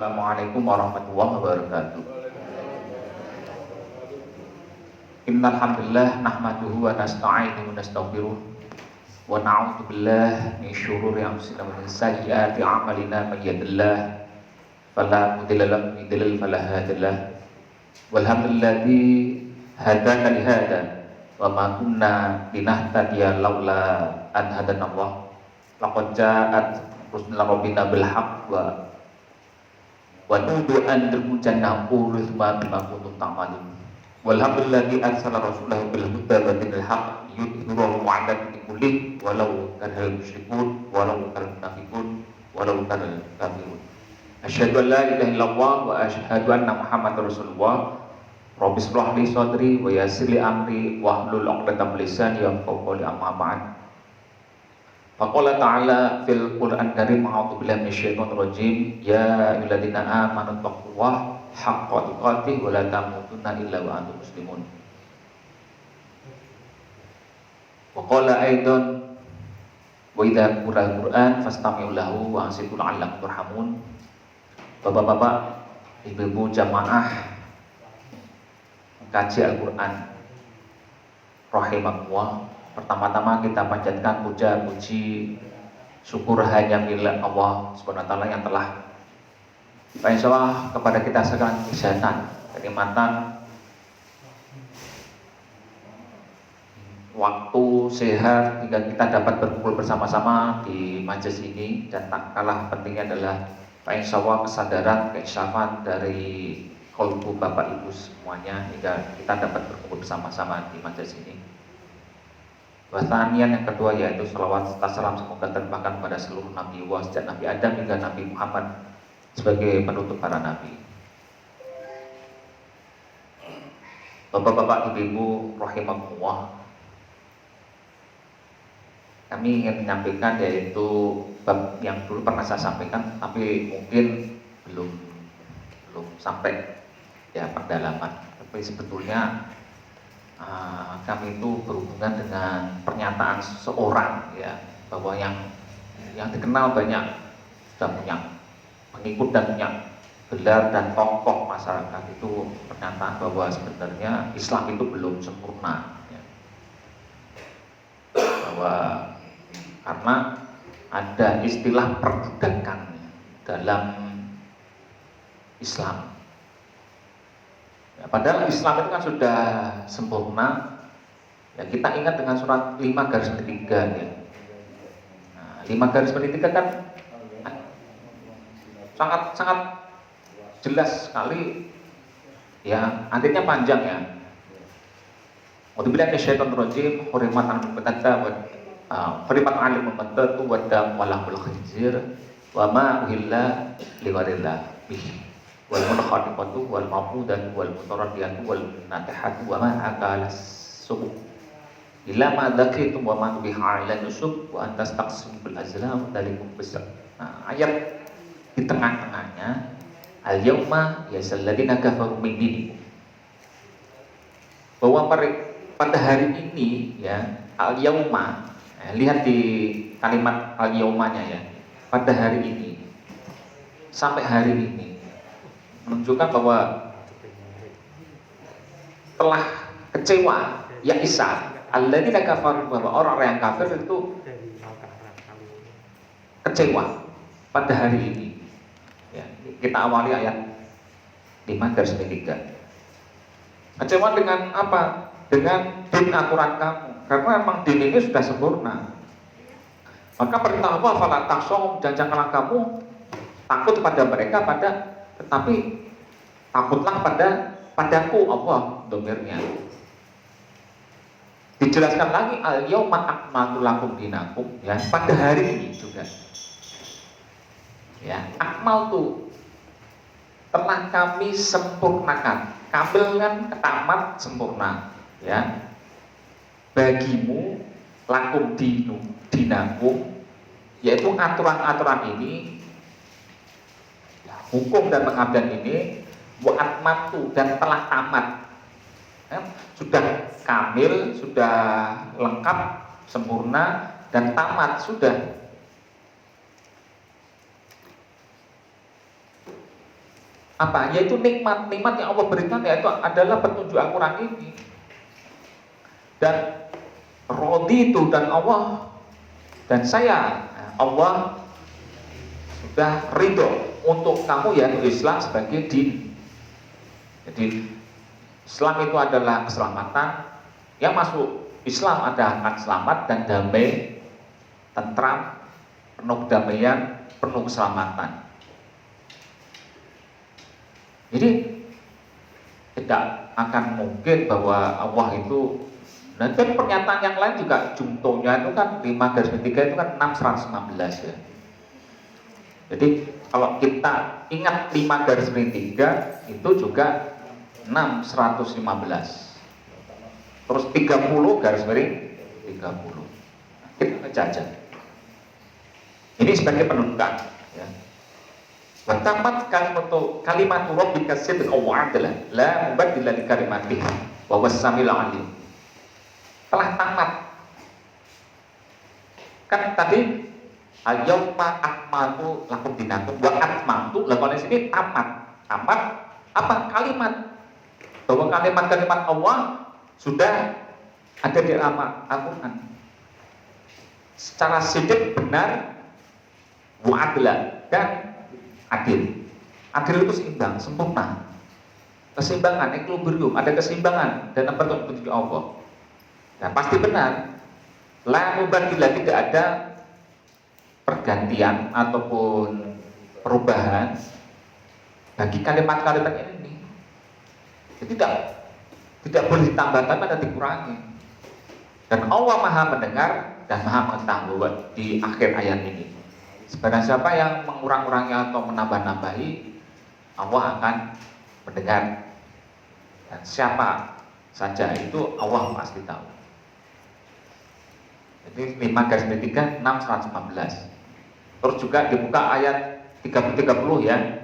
Assalamualaikum warahmatullahi wabarakatuh. Innal hamdalillah nahmaduhu wa nasta'inuhu wa nastaghfiruh wa na'udzu billahi min syururi anfusina wa min sayyiati a'malina may yahdihillahu fala mudilla lahu wa may yudlil fala hadiya lahu. Walhamdulillazi hadana li hada wa ma kunna linahtadiya laula an hadanallah. Laqad ja'at rusuluna rabbina bil haqq wa nudu an termujanna urusma bima kuntum ta'malun. Walhamdulillahi arsala rasulahu bil huda wa dinil haqq yudhhiruhu 'ala dini kulli walau karihal musyrikun walau karihal munafiqun walau karihal kafirun. Asyhadu an la ilaha illallah wa asyhadu anna muhammadar rasulullah. Rabbi shrah li sadri wa yassir li amri wahlul 'uqdatam min lisani yafqahu qawli, amma ba'd. Faqala ta'ala fil Qur'an karim, a'udzu billahi minasyaitonir rajim, ya ayyuhalladzina amanu taqullaha haqqa tuqatih wa la tamutunna illa wa antum muslimun. Wa qala aidan wa idza quri'al Qur'an fastami'u lahu wa ansitu la'allakum turhamun. Bapak-bapak, ibu-ibu jamaah kaji Al-Qur'an rahimakumullah. Pertama-tama kita panjatkan puja puji syukur hanya milik Allah Subhanahu wa taala yang telah insyaallah kepada kita sekalian kesehatan, kenikmatan, waktu sehat hingga kita dapat berkumpul bersama-sama di majelis ini. Dan tak kalah pentingnya adalah insyaallah kesadaran, keinsafan dari kolbu Bapak Ibu semuanya hingga kita dapat berkumpul bersama-sama di majelis ini. Wasanian yang kedua yaitu salawat serta salam semoga terlimpahkan pada seluruh nabi wa sejak Nabi Adam hingga Nabi Muhammad sebagai penutup para nabi. Bapak-bapak, ibu-ibu rahimakumullah, kami ingin menyampaikan yaitu bab yang dulu pernah saya sampaikan tapi mungkin belum sampai ya pendalaman. Tapi sebetulnya kami itu berhubungan dengan pernyataan seseorang ya, bahwa yang dikenal banyak sudah punya pengikut dan punya gelar dan tokoh masyarakat, itu pernyataan bahwa sebenarnya Islam itu belum sempurna ya. Bahwa karena ada istilah perbudakan dalam Islam. Padahal Islam itu kan sudah sempurna. Ya, kita ingat dengan surat 5/3 ya. Nah, 5/3 kan sangat jelas sekali ya, artinya panjang ya. A'udzubillahi minasyaitonir rajim, hurimat al-muqaddata wa hurimat al-muqaddatu wa dam wa lahul khinzir wa ma uhilla liwarillah bihi wal munkhatiqatu wal maqudatu wal mutaraddiatu wal natihatu wa ma akalas subuh illa ma dzakitum wa ma biha ala nusuk wa antas taqsim bil azlam dalikum besar. Nah, ayat di tengah-tengahnya al yauma yasal ladina kafaru min dinikum, bahwa pada hari ini ya, al yauma, lihat di kalimat al yaumanya ya, pada hari ini, sampai hari ini menunjukkan bahwa telah kecewa ya Isa alladzina kafaru, bahwa orang-orang yang kafir itu kecewa pada hari ini ya. Kita awali ayat 5/3. Kecewa dengan apa? Dengan din aturan kamu, karena memang din ini sudah sempurna. Maka perintah Allah fala takhshawhum, janganlah kamu takut pada mereka, tetapi takutlah padaku, Allah domirnya. Dijelaskan lagi al yauma akmaltu lakum dinakum ya, pada hari ini juga ya, akmaltu telah kami sempurnakan, kamilkan, tamat, sempurna ya, bagimu lakum dinakum, yaitu aturan-aturan ini, hukum dan pengabdian ini, wa atmatu, dan telah tamat ya, sudah kamil, sudah lengkap, sempurna, dan tamat sudah. apa? Yaitu nikmat yang Allah berikan, yaitu adalah petunjuk Al-Quran ini. Dan rodi itu, dan Allah dan saya, Allah sudah ridho untuk kamu yaitu Islam sebagai din. Jadi Islam itu adalah keselamatan. Yang masuk Islam ada akan selamat dan damai, tentram, penuh kedamaian, penuh keselamatan. Jadi tidak akan mungkin bahwa Allah itu, dan pernyataan yang lain juga contohnya itu kan 5/3 itu kan 615 ya. Jadi kalau kita ingat 5/3 itu juga 615. Terus 30/30. Kita baca. Ini sebagai penuntutan ya. Wa tamat kalimatu rabbika sidqan wa adlan la mubaddila li kalimatihi wa huwas samiul alim. Telah tamat. Kan tadi al-yauma akmaltu lakum dinakum wa atmamtu, lah kalau di sini tamat. Tamat apa? Kalimat. Bahwa kalimat-kalimat Allah sudah ada di Al-Quran. Secara sidq, benar, wa adlan, dan adil. Adil itu seimbang, sempurna. Keseimbangan, equilibrium, ada keseimbangan dalam petunjuk Allah. Nah, pasti benar. La mubaddila, tidak ada pergantian ataupun perubahan bagi kalimat-kalimat ini. Jadi tidak boleh ditambahkan dan dikurangi. Dan Allah Maha mendengar dan Maha mengetahui di akhir ayat ini. Sebarang siapa yang mengurang-urangi atau menambah-nambahi, Allah akan mendengar. Dan siapa saja itu Allah pasti tahu. Jadi 5/3 615. Terus juga dibuka ayat 30 ya.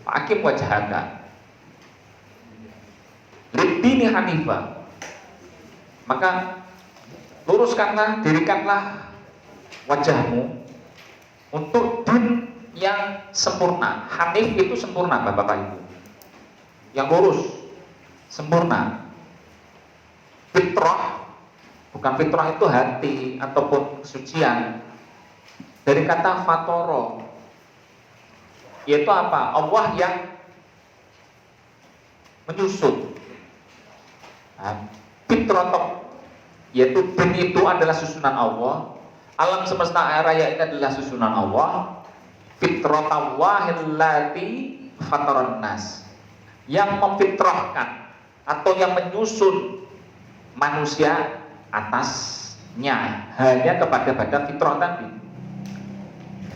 Fa'akim wajhaka lid-dini hanifah. Maka luruskanlah, dirikanlah wajahmu untuk din yang sempurna. Hanif itu sempurna, Bapak Ibu. Yang lurus, sempurna. Fitrah, bukan fitrah itu hati ataupun kesucian. Dari kata fatoro, yaitu apa? Allah yang menyusun. Fitrah, yaitu din itu adalah susunan Allah. Alam semesta raya ini adalah susunan Allah. Fitrahallahillati fataran nas, yang memfitrahkan atau yang menyusun manusia atasnya hanya kepada badan fitrah tadi.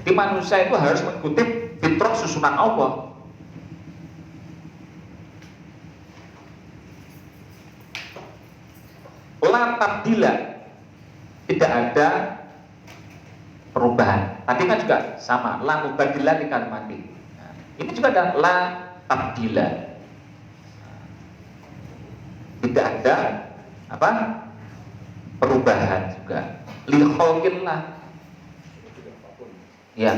Di manusia itu harus mengikuti fitrah susunan Allah. La tabdila, tidak ada perubahan. Tadi kan juga sama, la mubaddila di kalimati. Nah, ini juga ada la tabdila. Tidak ada apa? Perubahan juga. Li khalqillah. Ya.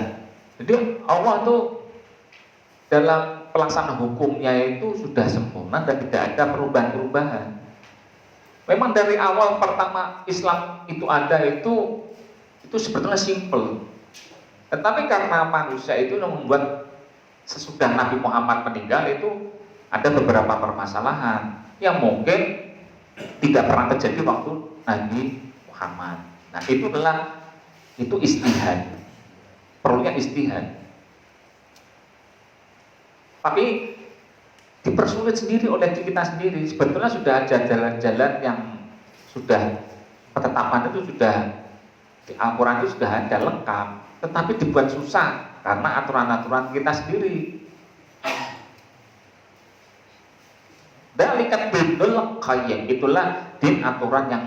Jadi Allah tuh dalam pelaksanaan hukumnya itu sudah sempurna dan tidak ada perubahan-perubahan. Memang dari awal pertama Islam itu ada itu sebetulnya simple. Tetapi karena manusia itu yang membuat sesudah Nabi Muhammad meninggal itu ada beberapa permasalahan yang mungkin tidak pernah terjadi waktu Nabi Muhammad. Nah, itu istihad. Perlunya istihad. Tapi dipersulit sendiri oleh diri kita sendiri. Sebetulnya sudah ada jalan-jalan yang sudah ketetapan itu sudah di Al-Quran itu sudah ada lengkap, tetapi dibuat susah karena aturan-aturan kita sendiri. Dalikat dinul qayyim, itulah din aturan yang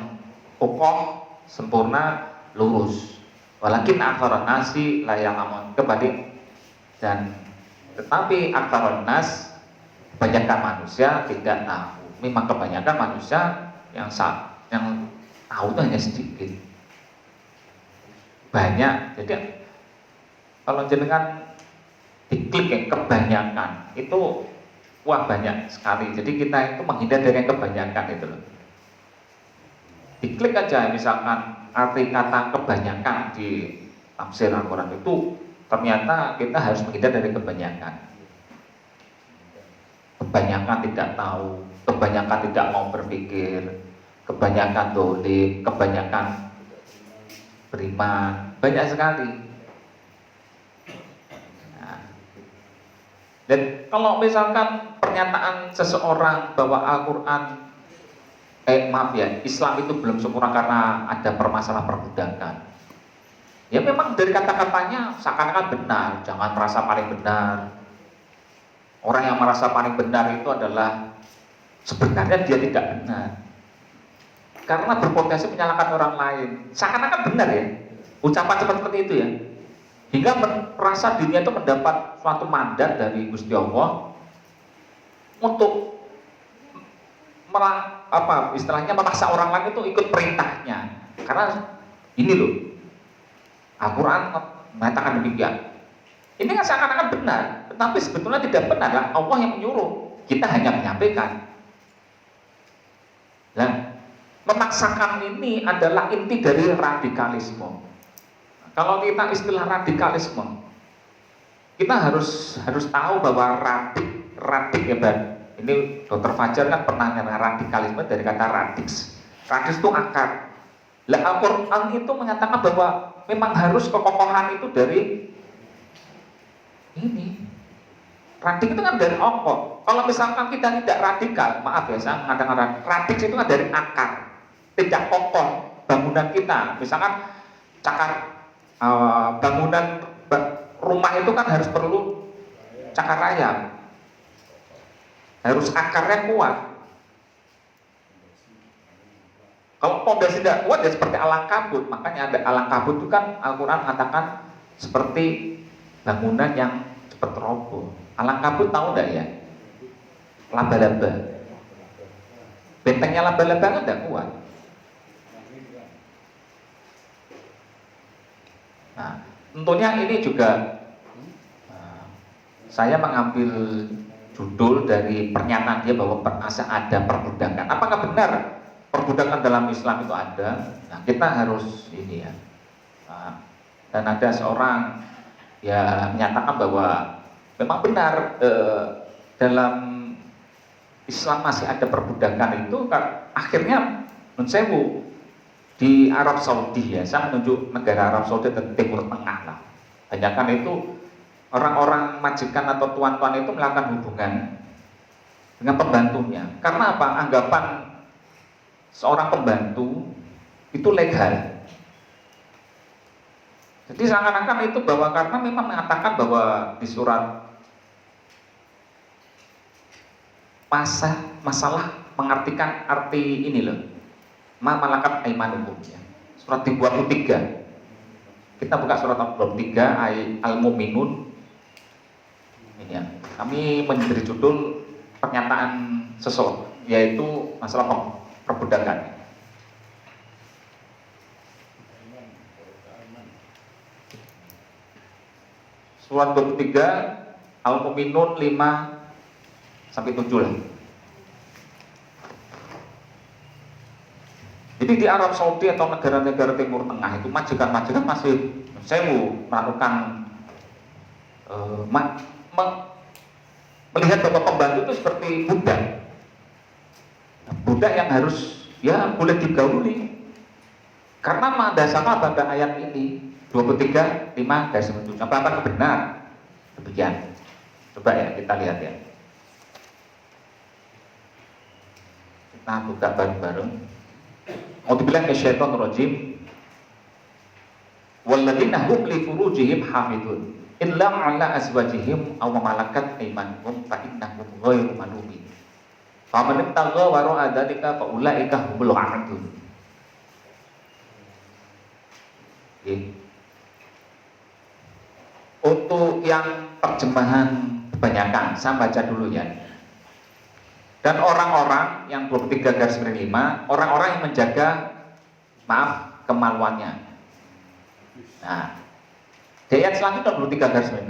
kokoh, sempurna, lurus. Walakin aktsarun nasi la ya'lamun, kebalik. Dan tetapi aktsarun nas, kebanyakan manusia tidak tahu. Memang kebanyakan manusia yang tahu itu hanya sedikit. Banyak. Jadi kalau jenengan diklik yang kebanyakan itu wah banyak sekali. Jadi kita itu menghindar dari yang kebanyakan itu loh. Diklik aja misalkan arti kata kebanyakan di tafsir Al-Quran itu, ternyata kita harus menghindar dari kebanyakan. Kebanyakan tidak tahu, kebanyakan tidak mau berpikir, kebanyakan dolim, kebanyakan beriman, banyak sekali. Nah, dan kalau misalkan pernyataan seseorang bahwa Al-Quran maaf ya, Islam itu belum sempurna karena ada permasalahan perbudakan, ya memang dari kata-katanya seakan-akan benar. Jangan merasa paling benar. Orang yang merasa paling benar itu adalah sebenarnya dia tidak benar, karena berpotensi menyalahkan orang lain. Seakan-akan benar ya, ucapan seperti itu ya, hingga merasa dirinya itu mendapat suatu mandat dari Gusti Allah untuk istilahnya memaksa orang lain itu ikut perintahnya. Karena ini loh, Al-Quran mengatakan demikian. Ini kan seakan-akan benar, tetapi sebetulnya tidak benar lah. Allah yang menyuruh, kita hanya menyampaikan. Nah, memaksakan ini adalah inti dari radikalisme. Kalau kita istilah radikalisme, kita harus tahu bahwa radik ya Bang. Ini Dr. Fajar kan pernah dengan radikalisme dari kata radix. Radix itu akar. Lah Al-Quran itu menyatakan bahwa memang harus kekokohan itu dari ini. Radik itu kan dari okok. Kalau misalkan kita tidak radikal, maaf ya saya mengatakan radix itu kan dari akar, tidak kokoh bangunan kita. Misalkan cakar bangunan rumah itu kan harus perlu cakar rayap, harus akarnya kuat. Kalau pondasi tidak kuat ya seperti alang kabut. Makanya ada alang kabut itu kan Al-Quran mengatakan seperti bangunan yang cepat roboh. Alang kabut tahu enggak ya? Laba-laba. Bentengnya laba-laba kan tidak kuat. Nah, tentunya ini juga saya mengambil judul dari pernyataan dia bahwa ada perbudakan. Apakah benar perbudakan dalam Islam itu ada? Nah, kita harus ini ya. Nah, dan ada seorang ya menyatakan bahwa memang benar dalam Islam masih ada perbudakan itu. Akhirnya menurut di Arab Saudi ya, saya menunjuk negara Arab Saudi dan Timur Tengah lah. Banyakan itu orang-orang majikan atau tuan-tuan itu melakukan hubungan dengan pembantunya. Karena apa? Anggapan seorang pembantu itu legal. Jadi seakan-akan itu bahwa karena memang mengatakan bahwa di surat masalah mengartikan arti ini loh, ma malakat aimanukum ya. Surat 23. Kita buka surat 23 Al-Mu'minun. Ini ya. Kami memberi judul pernyataan seseorang yaitu masalah perbudakan. Surat 23 Al-Mu'minun 5-7 lah. Jadi di Arab Saudi atau negara-negara Timur Tengah itu majikan-majikan masih melakukan melihat bahwa pembantu itu seperti budak. Budak yang harus ya boleh digauli. Karena mendasarkan pada ayat ini 23:5-7. Apakah benar? Demikian. Coba ya kita lihat ya. Kita buka bareng-bareng. A'udzubillahi minasyaitonir rajim. Walladzina hum li furujihim hafidun illa 'ala azwajihim aw ma malakat aymanuhum fa innahum ghairu malumin. Faman ibtagha wara'a dzalika fa ulaika humul 'adun. Untuk yang terjemahan kebanyakan, saya baca dulu ya. Dan orang-orang yang 23:5, orang-orang yang menjaga kemaluannya. Nah, di ayat selanjutnya 23:6,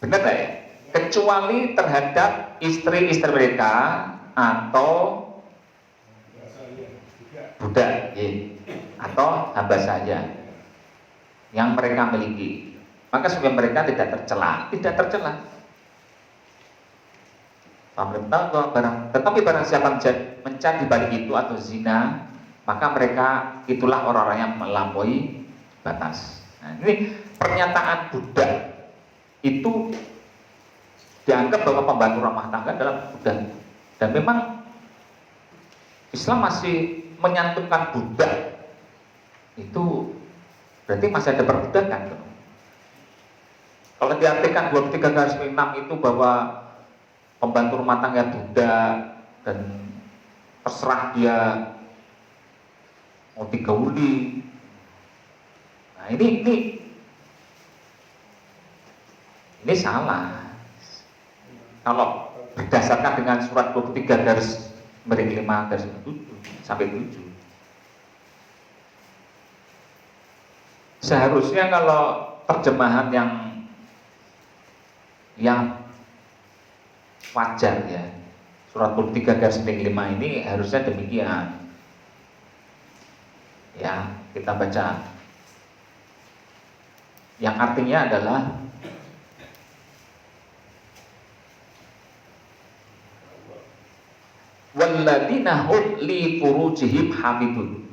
Benar nggak ya? Kecuali terhadap istri-istri mereka atau budak, ya, atau hamba saja yang mereka miliki, maka supaya mereka tidak tercela, tidak tercela. Tetapi barang siapa mencari balik itu atau zina, maka mereka itulah orang-orang yang melampaui batas. Nah, ini pernyataan budak itu dianggap bahwa pembantu rumah tangga adalah budak, dan memang Islam masih menyantumkan budak itu berarti masih ada perbudakan. Kalau diartikan 23 garis 6 itu bahwa pembantu rumah tangga budak dan terserah dia mau digauli, nah ini salah. Kalau berdasarkan dengan surat 23 garis 5 garis 7 sampai 7, seharusnya kalau terjemahan yang wajar ya, surat 23 garis 5 ini harusnya demikian ya, kita baca yang artinya adalah walladzina hum li furujihim hamidun,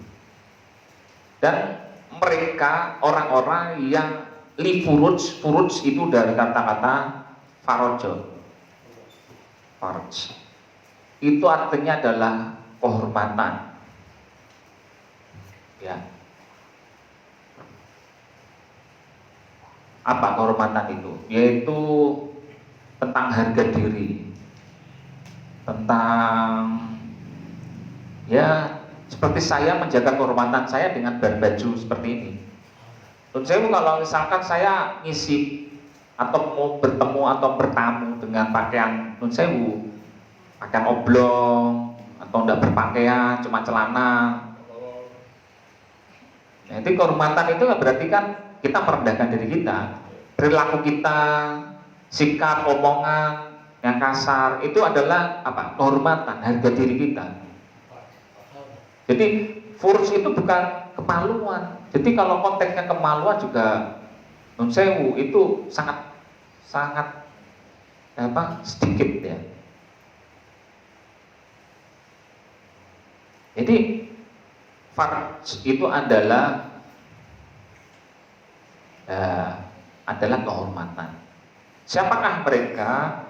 dan mereka orang-orang yang li furuj itu dari kata-kata farojo. Farj itu artinya adalah kehormatan, ya. Apa kehormatan itu? Yaitu tentang harga diri, tentang ya seperti saya menjaga kehormatan saya dengan berbaju seperti ini. Saya kalau misalkan saya ngisi atau mau bertemu atau bertamu dengan pakaian sewu, pakaian oblong atau tidak berpakaian cuma celana, nah, itu kehormatan itu berarti kan kita merendahkan diri kita, perilaku kita, sikap, omongan yang kasar itu adalah apa? Kehormatan, harga diri kita. Jadi furs itu bukan kemaluan. Jadi kalau konteksnya kemaluan juga nun sewu itu sangat sedikit ya. Jadi farj itu adalah kehormatan. Siapakah mereka?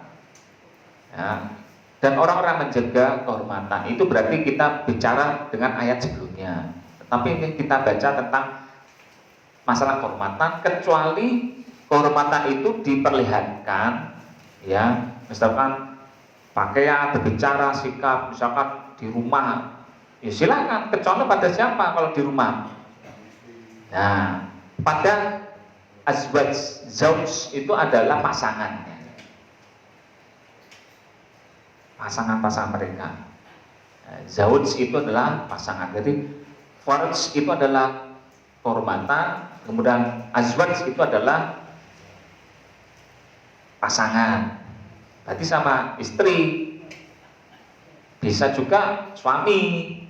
Ya, dan orang-orang menjaga kehormatan itu berarti kita bicara dengan ayat sebelumnya. Tetapi ini kita baca tentang masalah kehormatan, kecuali kehormatan itu diperlihatkan ya, misalkan pakaian, berbicara, sikap, misalkan di rumah, ya silakan, kecuali pada siapa kalau di rumah. Nah, pada azwaj, zauj itu adalah pasangannya, pasangan mereka. Zauj itu adalah pasangan. Jadi farj itu adalah kehormatan, kemudian azwaj itu adalah pasangan. Berarti sama istri, bisa juga suami.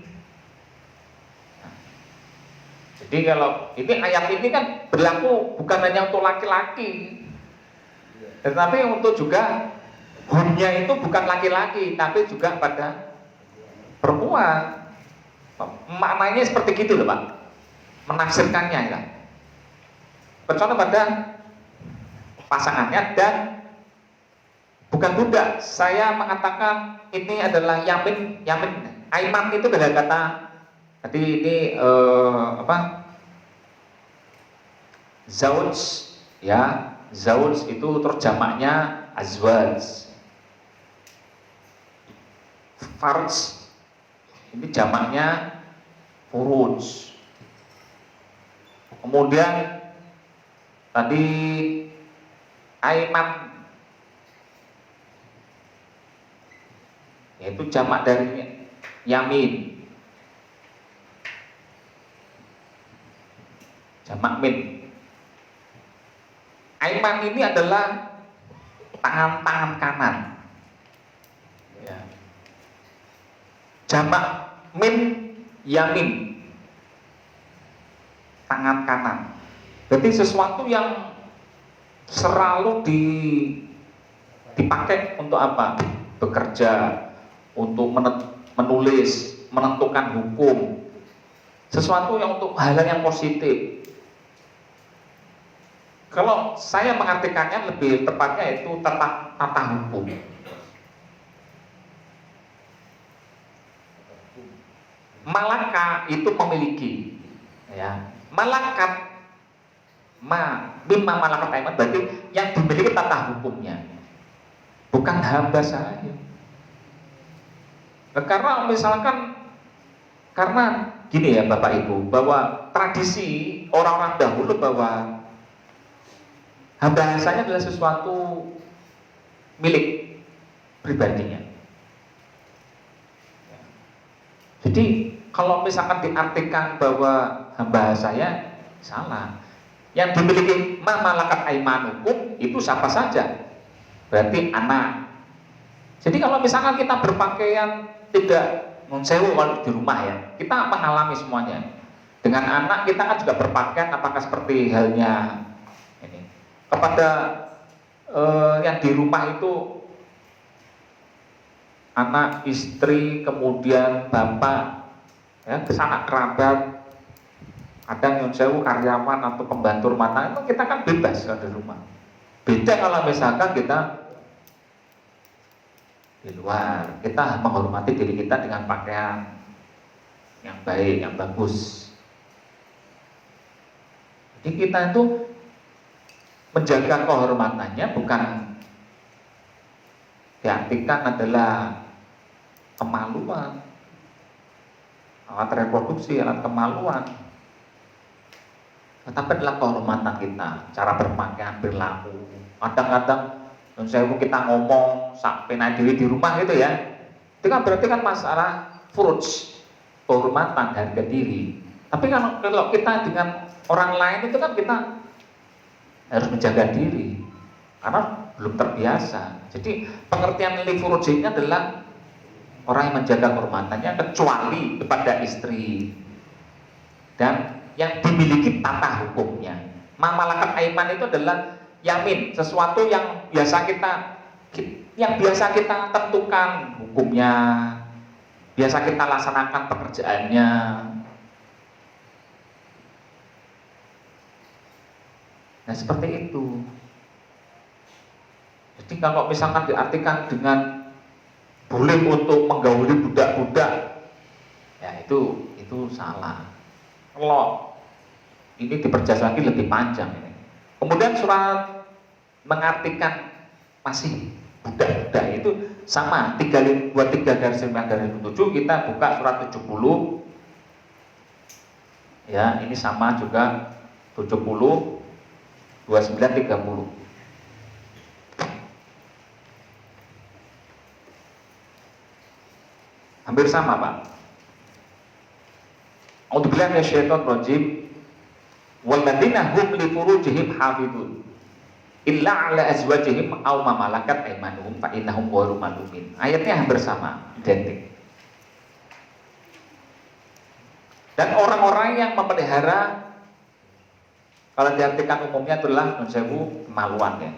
Jadi kalau ini ayat ini kan berlaku bukan hanya untuk laki-laki, tetapi untuk juga humnya itu bukan laki-laki, tapi juga pada perempuan. Maknanya seperti gitu loh Pak, menafsirkannya ya. Kecuali pada pasangannya dan bukan budak. Saya mengatakan ini adalah yamin. Aiman itu dari kata tadi ini zauj ya. Zauj itu terjamaknya azwaj. Farj ini jamaknya furuj. Kemudian tadi aiman yaitu jamak dari yamin, jamak min. Aiman ini adalah tangan kanan. Ya. Jamak min yamin, tangan kanan. Berarti sesuatu yang selalu dipakai untuk apa? Bekerja, untuk menulis, menentukan hukum. Sesuatu yang untuk hal yang positif. Kalau saya mengartikannya lebih tepatnya itu tata hukum. Malaka itu memiliki, ya. Malakat bima malakat aiman berarti yang dimiliki tata hukumnya, bukan hamba saya. Karena misalkan, karena gini ya Bapak Ibu, bahwa tradisi orang-orang dahulu bahwa hamba saya adalah sesuatu milik pribadinya. Jadi kalau misalkan diartikan bahwa hamba saya, salah. Yang dimiliki malakat aimanukum itu siapa saja? Berarti anak. Jadi kalau misalkan kita berpakaian tidak mensewu kalau di rumah ya, kita mengalami semuanya. Dengan anak kita kan juga berpakaian, apakah seperti halnya ini kepada yang di rumah itu anak, istri, kemudian bapak, ya, sanak kerabat, ada yang sewu karyawan atau pembantu rumah tangga, kita kan bebas kalau di rumah. Beda kalau misalkan kita di luar, kita menghormati diri kita dengan pakaian yang baik, yang bagus. Jadi kita itu menjaga kehormatannya bukan diartikan adalah kemaluan, alat reproduksi, alat kemaluan, tetapi adalah kehormatan kita, cara berpakaian, berlaku. Kadang-kadang kita ngomong sampai nadiri di rumah gitu ya, itu kan berarti kan masalah furuj, kehormatan, harga diri. Tapi kalau kita dengan orang lain itu kan kita harus menjaga diri karena belum terbiasa. Jadi pengertian li furuj ini adalah orang yang menjaga kehormatannya kecuali kepada istri dan yang dimiliki tata hukumnya. Malakat aiman itu adalah yamin, sesuatu yang biasa kita tentukan hukumnya, biasa kita laksanakan pekerjaannya. Nah seperti itu. Jadi kalau misalkan diartikan dengan boleh untuk menggauli budak-budak, ya itu salah. Kalau ini diperjelas lagi lebih panjang ini. Kemudian surat mengartikan masih budak-budak itu sama, 3 garis 7 kita buka surat 70. Ya, ini sama juga 70 29 30. Hampir sama, Pak. A'udzubillahi minasyaitonir rajim. Walladzina hum li furujihim hafizun illa ala azwajihim aw ma malakat aymanuhum fa innahum ghairu malumin. Ayatnya hampir sama, identik. Dan orang-orang yang memelihara, kalau diartikan umumnya adalah nunsewu kemaluan ya.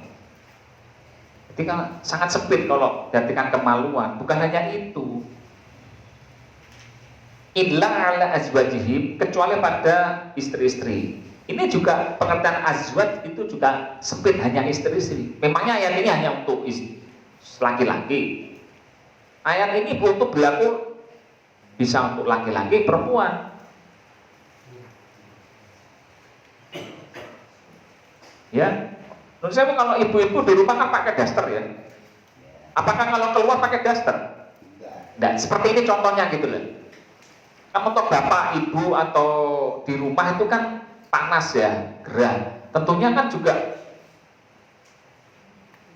Jadi kan sangat sempit kalau diartikan kemaluan, bukan hanya itu. Illa ala azwajihim, kecuali pada istri-istri. Ini juga pengertian azwaj itu juga sempit, hanya istri-istri. Memangnya ayat ini hanya untuk laki-laki. Ayat ini untuk berlaku bisa untuk laki-laki, perempuan. Ya, menurut saya kalau ibu-ibu di rumah kan pakai daster ya. Apakah kalau keluar pakai daster? Tidak. Seperti ini contohnya gitu loh. Kamu toh bapak, ibu atau di rumah itu kan panas ya, gerah. Tentunya kan juga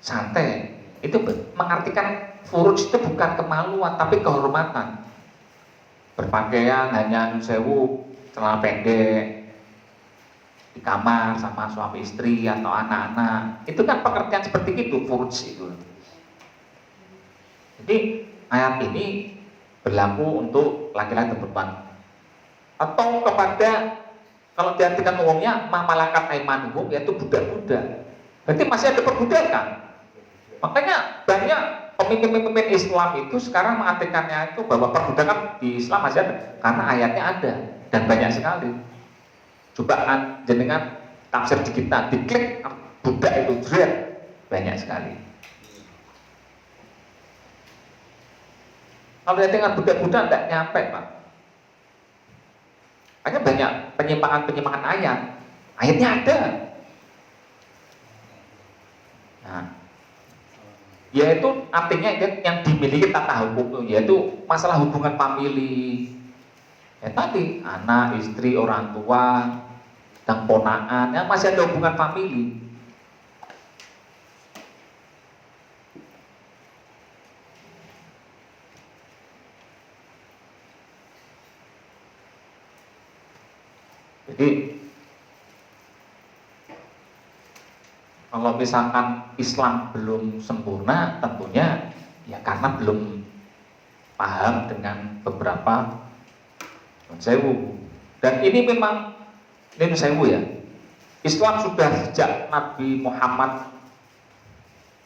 santai. Itu mengartikan furuj itu bukan kemaluan tapi kehormatan. Berpakaian hanya sewu celana pendek, di kamar sama suami istri atau anak-anak. Itu kan pengertian seperti itu, furuj itu. Jadi ayat ini berlaku untuk laki-laki dan perempuan. Atau kepada, kalau diartikan umumnya, mamalakat aimanuhum, yaitu budak-budak. Berarti masih ada perbudakan. Makanya banyak pemimpin-pemimpin Islam itu sekarang mengartikannya itu bahwa perbudakan di Islam masih ada, karena ayatnya ada dan banyak sekali. Coba jenengan tafsir di kita, diklik budak itu banyak sekali. Kalau dengan budak-budak tidak nyampe, Pak. Hanya banyak penyimpangan ayat. Ayatnya ada. Nah, yaitu artinya yang dimiliki tata hukum, yaitu masalah hubungan famili. Ya tadi, anak, istri, orang tua, dan ponakan, yang masih ada hubungan famili. Jadi kalau misalkan Islam belum sempurna, tentunya ya karena belum paham dengan beberapa nunsewu. Dan ini memang nunsewu ya. Islam sudah sejak Nabi Muhammad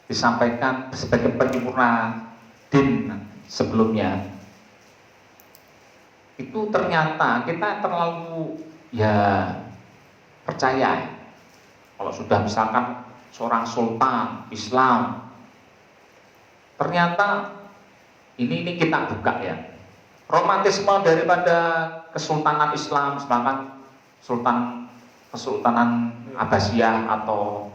disampaikan sebagai penyempurna din sebelumnya. Itu ternyata kita terlalu ya percaya kalau sudah misalkan seorang sultan Islam, ternyata ini kita buka ya romantisme daripada kesultanan Islam, sedangkan Kesultanan Abbasiyah atau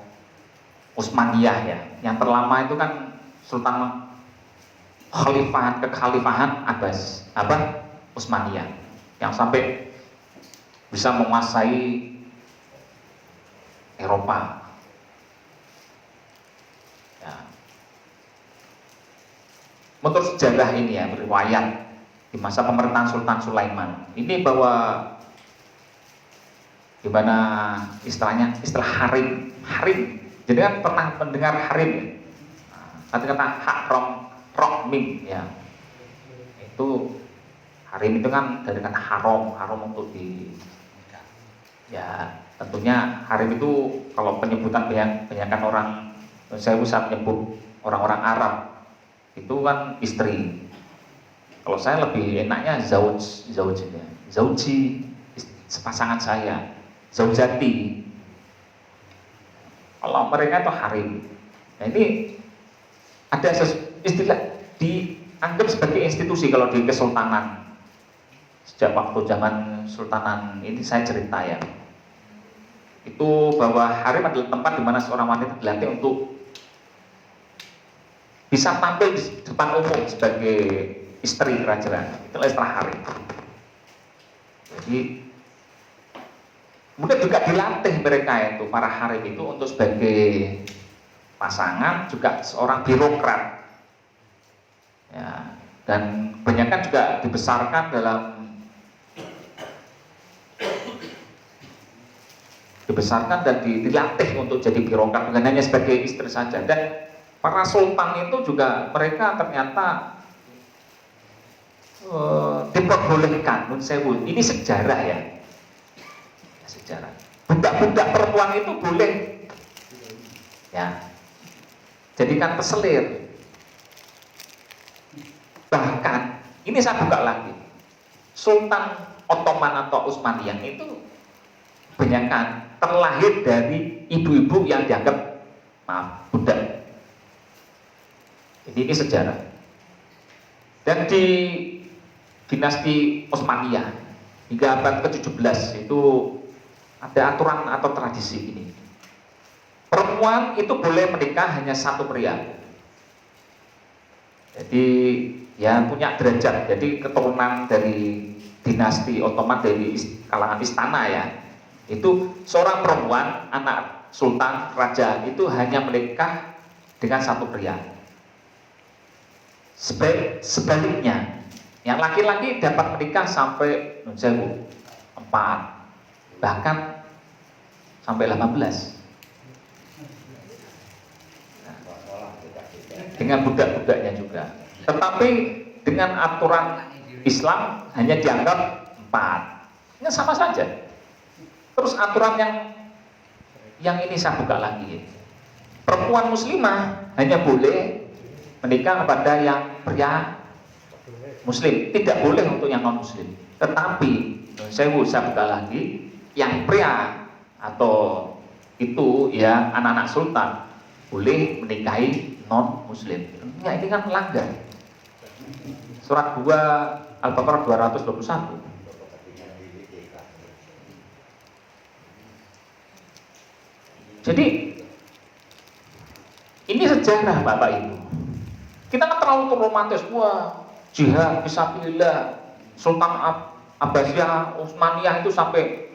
Utsmaniyah ya, yang terlama itu kan Sultan kekhalifahan Utsmaniyah yang sampai bisa menguasai Eropa. Ya. Menurut sejarah ini ya, riwayat di masa pemerintahan Sultan Sulaiman ini bahwa di mana istilah harim. Jadi kan pernah mendengar harim ya? Kata-kata rokmim ya. Itu harim itu kan dari kata haram untuk di ya tentunya harim itu kalau penyebutan kebanyakan orang, saya bisa menyebut orang-orang Arab itu kan istri. Kalau saya lebih enaknya zauji pasangan saya, zaujati. Kalau mereka itu harim. Nah ini ada istilah dianggap sebagai institusi kalau di kesultanan. Sejak waktu zaman sultanan ini saya cerita ya. Itu bahwa harim adalah tempat di mana seorang wanita dilatih untuk bisa tampil di depan umum sebagai istri kerajaan. Itulah istilah harim. Jadi kemudian juga dilatih mereka itu, para harim itu untuk sebagai pasangan, juga seorang birokrat. Ya, dan kebanyakan juga dibesarkan dan dilatih untuk jadi birokrat, bukan hanya sebagai istri saja. Dan para sultan itu juga mereka ternyata diperbolehkan, ini sejarah ya, sejarah. Budak-budak perempuan itu boleh ya jadikan peselir. Bahkan ini saya buka lagi, Sultan Ottoman atau Utsmaniyah itu kebanyakan terlahir dari ibu-ibu yang dianggap budak. Jadi ini sejarah. Dan di dinasti Utsmaniyah hingga abad ke-17 itu ada aturan atau tradisi ini. Perempuan itu boleh menikah hanya satu pria. Jadi ya punya derajat. Jadi keturunan dari dinasti Ottoman dari kalangan istana ya. Itu seorang perempuan, anak sultan, raja itu hanya menikah dengan satu pria. Sebaliknya, yang laki-laki dapat menikah sampai 4, bahkan sampai 18. Dengan budak-budaknya juga. Tetapi dengan aturan Islam hanya dianggap 4. Ini sama saja. Terus aturan yang ini saya buka lagi. Perempuan muslimah hanya boleh menikah kepada yang pria muslim, tidak boleh untuk yang non muslim. Tetapi saya buka lagi, yang pria atau itu ya anak-anak sultan boleh menikahi non muslim. Enggak, ini kan melanggar. Surat 2 Al-Baqarah 221. Jadi ini sejarah Bapak Ibu. Kita kan terlalu romantis, wah jihad fisabilillah, Sultan Abbasiyah Utsmaniyah itu sampai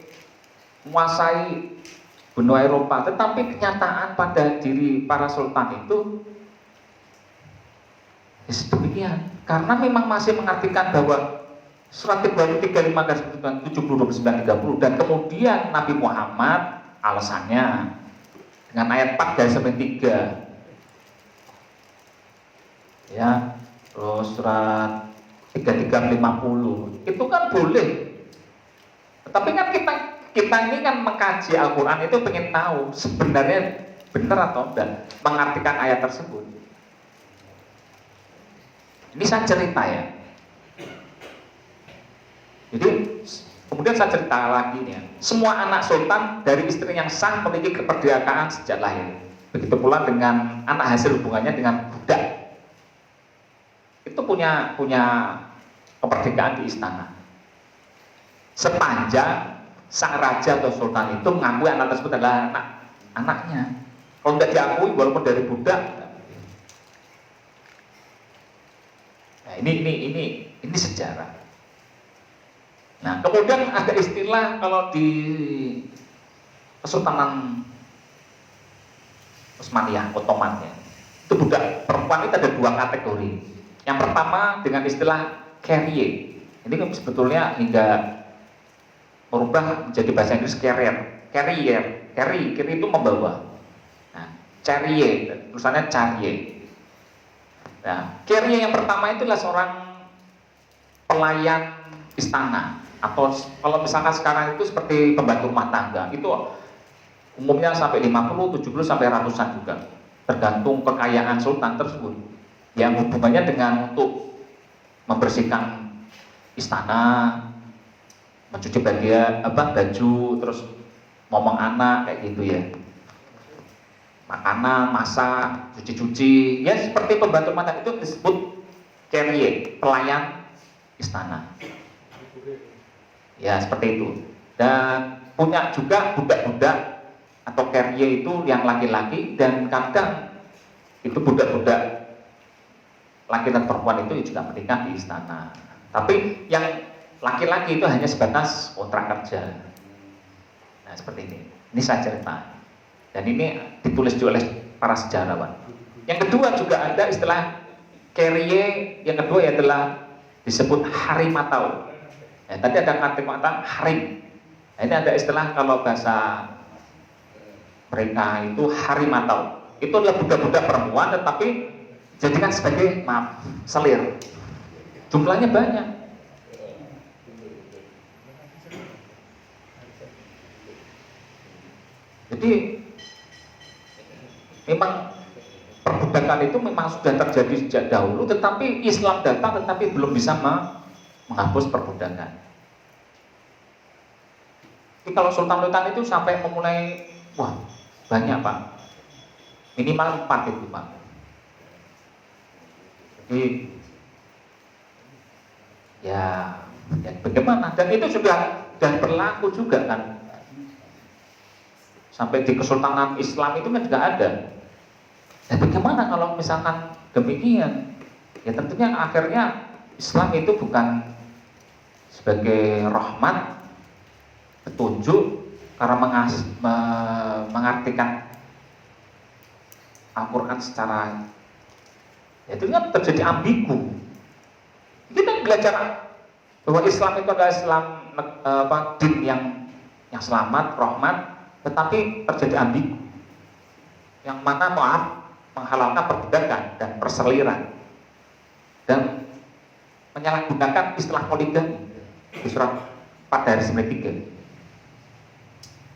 menguasai benua Eropa. Tetapi kenyataan pada diri para sultan itu demikian, karena memang masih mengartikan bahwa surat Ibrahim 35 70 29 30 dan kemudian Nabi Muhammad alasannya dengan ayat 4 garis 3 ya, terus surat 33 50 itu kan boleh. Tetapi kan kita ini kan mengkaji Al-Quran itu pengen tahu sebenarnya benar atau enggak mengartikan ayat tersebut. Ini saya cerita ya. Jadi kemudian saya cerita lagi nih ya. Semua anak sultan dari istri yang sah memiliki keperdakaan sejak lahir. Begitu pula dengan anak hasil hubungannya dengan budak. Itu punya kemerdekaan di istana. Sepanjang sang raja atau sultan itu mengakui anak tersebut adalah anaknya. Kalau tidak diakui walaupun dari budak. Nah, ini sejarah. Nah, kemudian ada istilah kalau di Kesultanan Utsmaniyah, Ottoman ya. Itu budak perempuan itu ada 2 kategori. Yang pertama dengan istilah carrier. Ini sebetulnya hingga merubah menjadi bahasa Inggris carry itu membawa. Nah, carrier, tulisannya carrier. Nah, carrier yang pertama itu adalah seorang pelayan istana, atau kalau misalkan sekarang itu seperti pembantu rumah tangga, itu umumnya sampai 50, 70 sampai ratusan juga, tergantung kekayaan sultan tersebut. Yang hubungannya dengan untuk membersihkan istana, mencuci baju, terus ngomong anak kayak gitu ya. Makanan, masak, cuci-cuci, ya seperti pembantu rumah tangga itu disebut carrier, pelayan istana. Ya seperti itu. Dan punya juga budak-budak atau carrier itu yang laki-laki, dan kadang itu budak-budak laki dan perempuan itu juga menikah di istana. Tapi yang laki-laki itu hanya sebatas kontrak kerja. Nah seperti ini. Ini saya cerita. Dan ini ditulis juga oleh para sejarawan. Yang kedua juga ada istilah carrier. Yang kedua adalah disebut harimatau. Ya, tadi ada kata harim. Nah, ini ada istilah kalau bahasa mereka itu harimatau. Itu adalah budak-budak perempuan tetapi jadikan sebagai selir. Jumlahnya banyak. Jadi memang perbudakan itu memang sudah terjadi sejak dahulu, tetapi Islam datang tetapi belum bisa menghapus perbudakan. Jadi kalau sultan-sultan itu sampai memulai, wah banyak Pak, minimal 4 itu Pak. Jadi ya bagaimana? Dan itu sudah berlaku juga kan. Sampai di Kesultanan Islam itu kan juga ada. Dan bagaimana kalau misalkan demikian? Ya tentunya akhirnya Islam itu bukan sebagai rahmat, petunjuk, karena mengartikan Al-Quran secara, ya itu kan terjadi ambigu. Kita belajar bahwa Islam itu adalah Islam din yang selamat, rahmat, tetapi terjadi ambigu, yang mana menghalalkan perbudakan dan perseliran dan menyalahgunakan istilah poligami di surat 4 dari 93.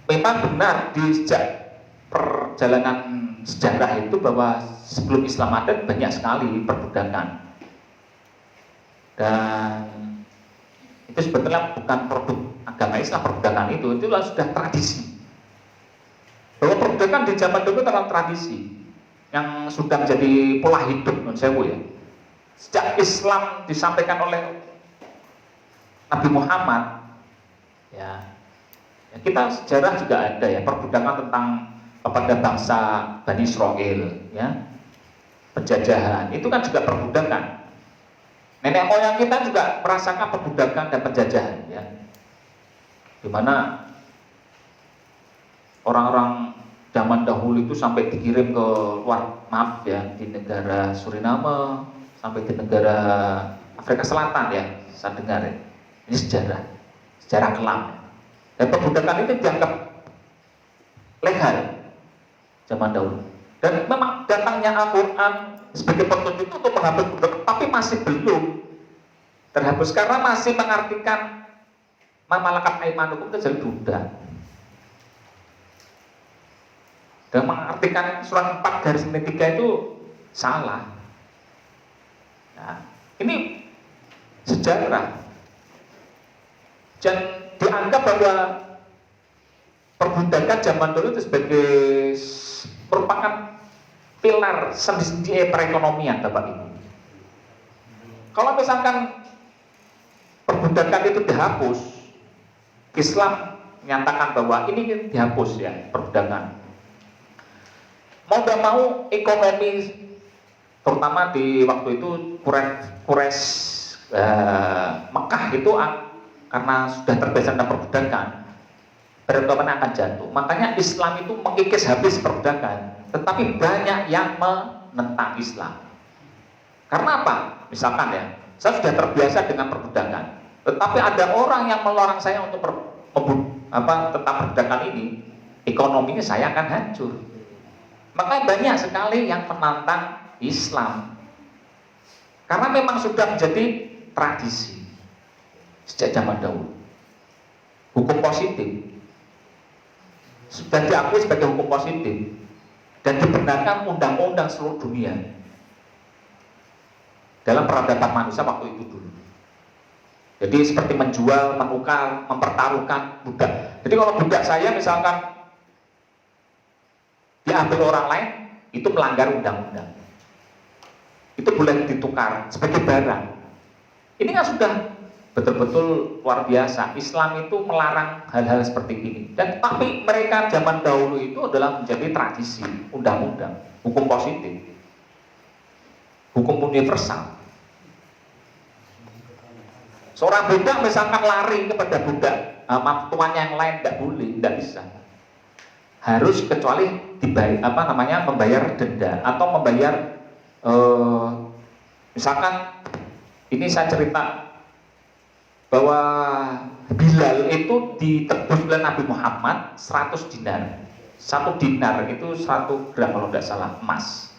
Memang benar di sejak perjalanan sejarah itu bahwa sebelum Islam ada banyak sekali perbudakan, dan itu sebetulnya bukan produk agama Islam. Perbudakan itu sudah tradisi, bahwa perbudakan di zaman dulu adalah tradisi yang sudah menjadi pola hidup ya. Sejak Islam disampaikan oleh Nabi Muhammad, ya kita sejarah juga ada ya perbudakan tentang kepada bangsa Bani Israel, ya, penjajahan itu kan juga perbudakan. Nenek moyang kita juga merasakan perbudakan dan penjajahan, ya, dimana orang-orang zaman dahulu itu sampai dikirim ke luar, maaf ya, di negara Suriname, sampai di negara Afrika Selatan, ya, saya dengar ya. Ini sejarah kelam, ya. Dan perbudakan itu dianggap legal zaman dahulu. Dan memang datangnya Al-Quran sebagai petunjuk untuk menghapus budak, tapi masih belum terhapus karena masih mengartikan mamalakat aimanukum itu jadi budak, dan mengartikan surat 4 garis 3 itu salah. Nah, ini sejarah, dan dianggap bahwa perbudakan zaman dulu itu sebagai merupakan pilar sendi-sendi perekonomian, Bapak Ibu. Kalau misalkan perbudakan itu dihapus, Islam menyatakan bahwa ini dihapus, ya, perbudakan. Mau gak mau ekonomi, terutama di waktu itu Quraisy Mekah itu karena sudah terbiasa dengan perbudakan, perekonomian akan jatuh. Makanya Islam itu mengikis habis perbudakan, tetapi banyak yang menentang Islam. Karena apa? Misalkan ya, saya sudah terbiasa dengan perbudakan, tetapi ada orang yang melarang saya untuk tentang perbudakan ini, ekonominya saya akan hancur. Makanya banyak sekali yang menantang Islam, karena memang sudah menjadi tradisi sejak zaman dahulu. Hukum positif sudah diakui sebagai hukum positif dan dibenarkan undang-undang seluruh dunia dalam peradaban manusia waktu itu dulu. Jadi seperti menjual, menukar, mempertaruhkan budak. Jadi kalau budak saya misalkan diambil orang lain, itu melanggar undang-undang. Itu boleh ditukar sebagai barang. Ini kan sudah betul-betul luar biasa. Islam itu melarang hal-hal seperti ini. Dan tapi mereka zaman dahulu itu adalah menjadi tradisi, undang-undang, hukum positif, hukum universal. Seorang budak misalkan lari kepada budak, tuannya yang lain tidak boleh, tidak bisa. Harus kecuali membayar denda atau membayar misalkan ini saya cerita bahwa Bilal itu ditebus oleh Nabi Muhammad 100 dinar. 1 dinar itu 1 gram kalau tidak salah emas.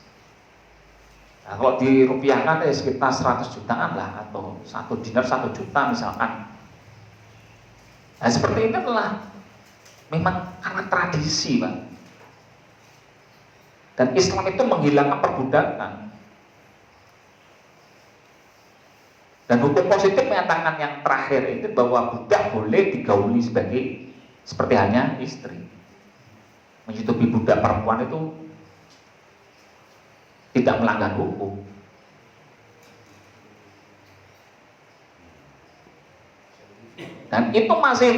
Nah, kalau dirupiahkan sekitar 100 jutaan lah, atau 1 dinar 1 juta misalkan. Nah, seperti ini adalah memang karena tradisi, Pak. Dan Islam itu menghilangkan perbudakan. Dan hukum positif menyatakan yang terakhir itu bahwa budak boleh digauli seperti hanya istri. Menyetubi budak perempuan itu tidak melanggar hukum. Dan itu masih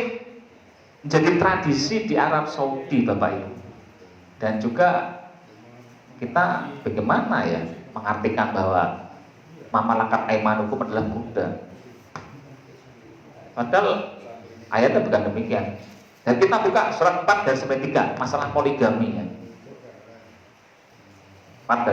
menjadi tradisi di Arab Saudi, Bapak Ibu. Dan juga kita bagaimana ya mengartikan bahwa mamalakat aimanukum adalah budak. Padahal ayatnya bukan demikian. Dan kita buka surat 4 dari 3, masalah poligami ya. 4 dari